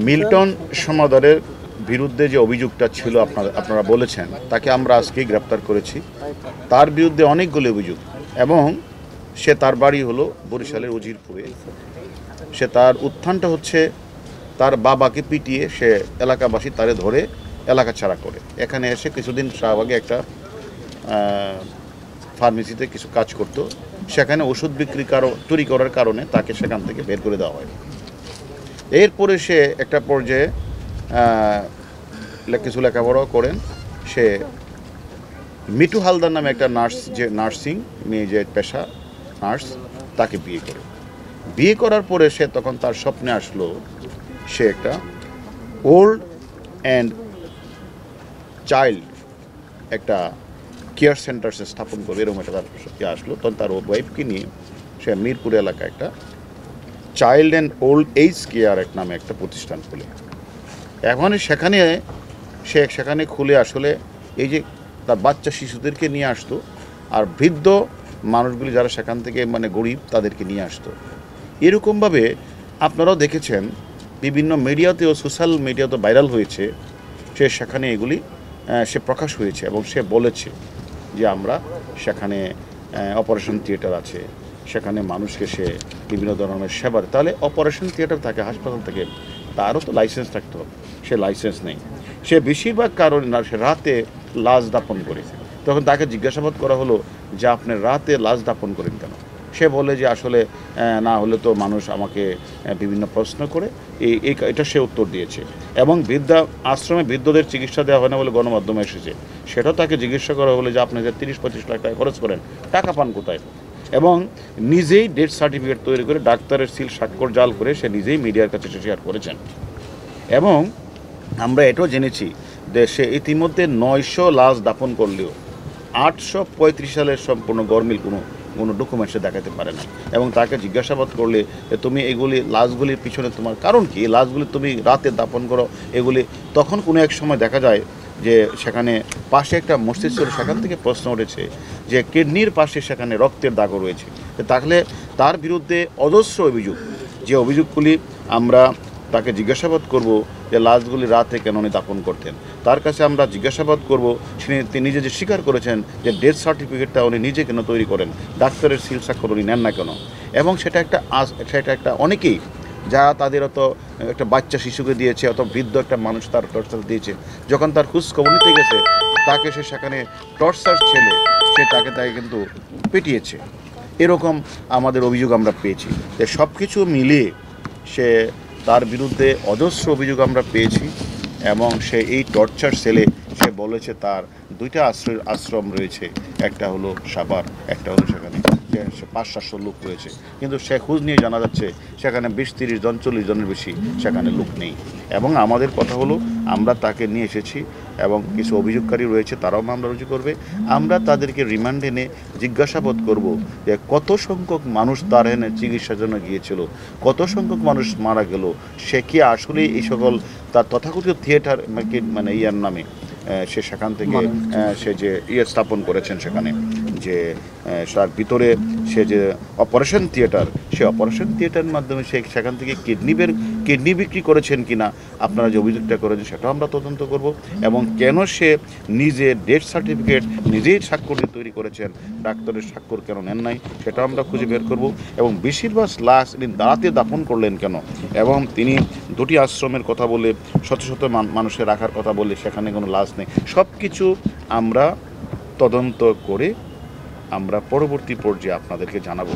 Milton সমাদরের বিরুদ্ধে যে অভিযোগটা ছিল আপনারা বলেছেন, তাকে আমরা আজকেই গ্রেপ্তার করেছি। তার বিরুদ্ধে অনেকগুলো অভিযোগ, এবং সে তার বাড়ি হলো বরিশালের উজিরপুরে। সে তার উত্থানটা হচ্ছে তার বাবাকে পিটিয়ে সে এলাকাবাসী তারে ধরে এলাকা ছাড়া করে এখানে এসে কিছুদিন শাহবাগে একটা ফার্মেসিতে কিছু কাজ করত। সেখানে ওষুধ চুরি করার কারণে তাকে সেখান থেকে বের করে দেওয়া হয়। এরপরে সে একটা পর্যায়ে কিছু লেখাপড়া করেন। সে মিঠু হালদার নামে একটা নার্স, যে নার্সিং মেয়ে, যে পেশা নার্স, তাকে বিয়ে করার পরে সে তখন তার স্বপ্নে আসলো সে একটা ওল্ড অ্যান্ড চাইল্ড একটা কেয়ার সেন্টার সে স্থাপন করবে, এরকম একটা তার আসলো। তখন তার ওয়াইফকে নিয়ে সে মিরপুর এলাকায় একটা child and old age care নামে একটা প্রতিষ্ঠান খুলে। এখন সেখানে খুলে আসলে এই যে তার বাচ্চা শিশুদেরকে নিয়ে আসতো, আর বৃদ্ধ মানুষগুলি যারা সেখান থেকে মানে গরিব তাদেরকে নিয়ে আসতো। এরকমভাবে আপনারাও দেখেছেন, বিভিন্ন মিডিয়াতেও, সোশ্যাল মিডিয়াতেও ভাইরাল হয়েছে। সেখানে এগুলি সে প্রকাশ হয়েছে এবং সে বলেছে যে আমরা সেখানে অপারেশন থিয়েটার আছে, সেখানে মানুষকে সে বিভিন্ন ধরনের সেবা। তাহলে অপারেশন থিয়েটার থাকে, হাসপাতাল থেকে, তারও তো লাইসেন্স থাকতে হবে। সে লাইসেন্স নেই। সে বেশিরভাগ কারণে না, সে রাতে লাশ দাপন করেছে। তখন তাকে জিজ্ঞাসাবাদ করা হলো যে আপনি রাতে লাশ দাপন করেন কেন? সে বলে যে আসলে না হলে তো মানুষ আমাকে বিভিন্ন প্রশ্ন করে, এটা সে উত্তর দিয়েছে। এবং আশ্রমে বৃদ্ধদের চিকিৎসা দেওয়া হয় না বলে গণমাধ্যমে এসেছে, সেটাও তাকে জিজ্ঞাসা করা হলো যে আপনি যে 30-35 লাখ টাকা খরচ করেন, টাকা পান কোথায়? এবং নিজেই ডেথ সার্টিফিকেট তৈরি করে ডাক্তারের সিল স্বাক্ষর জাল করে সে নিজেই মিডিয়ার কাছে শেয়ার করেছেন। এবং আমরা এটাও জেনেছি যে সে ইতিমধ্যে 900 লাশ দাপন করলেও 835 সালের সম্পূর্ণ গরমিল কোনো ডকুমেন্টসে দেখাতে পারে না। এবং তাকে জিজ্ঞাসাবাদ করলে তুমি এগুলি লাশগুলির পিছনে তোমার কারণ কি, লাশগুলি তুমি রাতে দাপন করো এগুলি, তখন কোনো এক সময় দেখা যায় যে সেখানে পাশে একটা মসজিদ ছিল, সেখান থেকে প্রশ্ন উঠেছে যে কিডনির পাশে সেখানে রক্তের দাগও রয়েছে। তাহলে তার বিরুদ্ধে অজস্র অভিযোগ, যে অভিযোগগুলি আমরা তাকে জিজ্ঞাসাবাদ করব যে লাশগুলি রাতে কেন উনি দাপন করতেন। তার কাছে আমরা জিজ্ঞাসাবাদ করব তিনি নিজে যে স্বীকার করেছেন যে ডেথ সার্টিফিকেটটা উনি নিজে কেন তৈরি করেন, ডাক্তারের সিল স্বাক্ষর উনি নেন না কেন। এবং সেটা একটা অনেকেই যারা তাদের অত একটা বাচ্চা শিশুকে দিয়েছে, অত বৃদ্ধ একটা মানুষ তার টর্চার দিয়েছে, যখন তার খোঁজ খবর নিতে গেছে তাকে সে সেখানে টর্চার ছেলে তাকে কিন্তু পেটিয়েছে। এরকম আমাদের অভিযোগ আমরা পেয়েছি। যে সব কিছু মিলিয়ে তার বিরুদ্ধে অজস্র অভিযোগ আমরা পেয়েছি। এবং সে এই টর্চার সেলে সে বলেছে তার 2টা আশ্রম রয়েছে, একটা হলো সাভার, একটা হলো সেখানে 500-700 লোক রয়েছে। কিন্তু সে খোঁজ নিয়ে জানা যাচ্ছে সেখানে 20-30 জন 40 জনের বেশি সেখানে লোক নেই। এবং আমাদের কথা হলো আমরা তাকে নিয়ে এসেছি এবং কিছু অভিযোগকারী রয়েছে, তারাও মামলা রুজু করবে। আমরা তাদেরকে রিমান্ডে এনে জিজ্ঞাসাবাদ করব যে কত সংখ্যক মানুষ তার এনে চিকিৎসার জন্য গিয়েছিল, কত সংখ্যক মানুষ মারা গেল, সে কি আসলে এই সকল তার তথাকথিত থিয়েটার মানে ইয়ার নামে সে সেখান থেকে সে যে স্থাপন করেছেন, সেখানে যে তার ভিতরে সে যে অপারেশন থিয়েটার, সে অপারেশন থিয়েটারের মাধ্যমে সে সেখান থেকে কিডনি বিক্রি করেছেন কিনা আপনারা যে অভিযোগটা করেছেন সেটাও আমরা তদন্ত করব। এবং কেন সে নিজে ডেথ সার্টিফিকেট নিজেই স্বাক্ষর দিয়ে তৈরি করেছেন, ডাক্তারের স্বাক্ষর কেন নেন নাই, সেটাও আমরা খুঁজে বের করব। এবং বেশিরভাগ লাশ তিনি দাঁড়াতে দাপন করলেন কেন, এবং তিনি 2টি আশ্রমের কথা বলে শত শত মানুষের রাখার কথা বলে সেখানে কোনো লাশ নেই, সব কিছু আমরা তদন্ত করে আমরা পরবর্তী পর্যায়ে আপনাদেরকে জানাবো।